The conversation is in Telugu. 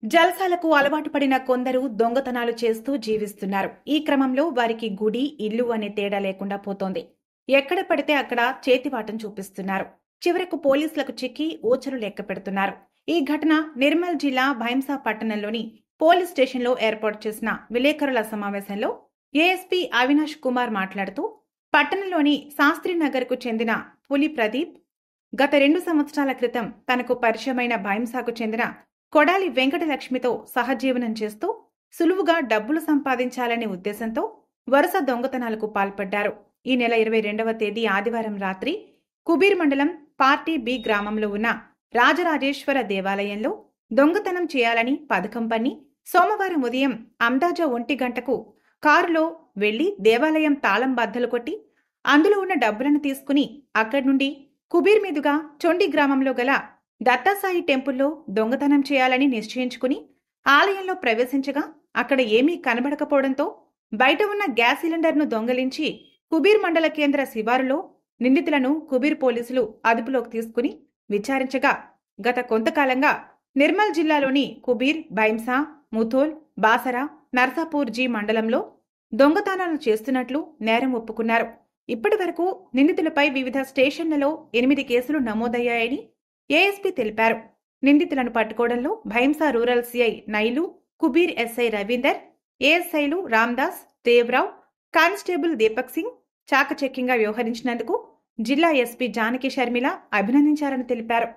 జల్సాలకు అలవాటు పడిన కొందరు దొంగతనాలు చేస్తూ జీవిస్తున్నారు. ఈ క్రమంలో వారికి గుడి, ఇల్లు అనే తేడా లేకుండా పోతోంది. ఎక్కడ పడితే అక్కడ చేతివాటం చూపిస్తున్నారు. చివరకు పోలీసులకు చిక్కి ఊచలు లెక్క పెడుతున్నారు. ఈ ఘటన నిర్మల్ జిల్లా భైంసా పట్టణంలోని పోలీస్ స్టేషన్లో ఏర్పాటు చేసిన విలేకరుల సమావేశంలో ఏఎస్పీ అవినాష్ కుమార్ మాట్లాడుతూ, పట్టణంలోని శాస్త్రీనగర్కు చెందిన పులి ప్రదీప్ గత 2 సంవత్సరాల క్రితం తనకు పరిచయమైన భైంసాకు చెందిన కొడాలి వెంకటలక్ష్మితో సహజీవనం చేస్తూ సులువుగా డబ్బులు సంపాదించాలనే ఉద్దేశంతో వరుస దొంగతనాలకు పాల్పడ్డారు. ఈ నెల 22వ తేదీ ఆదివారం రాత్రి కుబీర్ మండలం పార్టీ బి గ్రామంలో ఉన్న రాజరాజేశ్వర దేవాలయంలో దొంగతనం చేయాలని పథకం పన్ని సోమవారం ఉదయం అందాజా 1 గంటకు కారులో వెళ్లి దేవాలయం తాళం బద్దలు కొట్టి అందులో ఉన్న డబ్బులను తీసుకుని అక్కడి నుండి కుబీర్ మీదుగా చొండి గ్రామంలో గల దత్తాసాయి టెంపుల్లో దొంగతనం చేయాలని నిశ్చయించుకుని ఆలయంలో ప్రవేశించగా అక్కడ ఏమీ కనబడకపోవడంతో బయట ఉన్న గ్యాస్ సిలిండర్ను దొంగలించి కుబీర్ మండల కేంద్ర శివారులో నిందితులను కుబీర్ పోలీసులు అదుపులోకి తీసుకుని విచారించగా గత కొంతకాలంగా నిర్మల్ జిల్లాలోని కుబీర్, భైంసా, ముథోల్, బాసరా, నర్సాపూర్ జీ మండలంలో దొంగతనాలు చేస్తున్నట్లు నేరం ఒప్పుకున్నారు. ఇప్పటి వరకు నిందితులపై వివిధ స్టేషన్లలో 8 కేసులు నమోదయ్యాయని ఏఎస్పీ తెలిపారు. నిందితులను పట్టుకోవడంలో Bhainsa rural CI Nailu, Kubeer SI Ravinder, ఏఎస్ఐలు రామ్దాస్, దేవ్రావ్, కానిస్టేబుల్ దీపక్ సింగ్ చాకచక్యంగా వ్యవహరించినందుకు జిల్లా ఎస్పీ జానకి షర్మిల అభినందించారని తెలిపారు.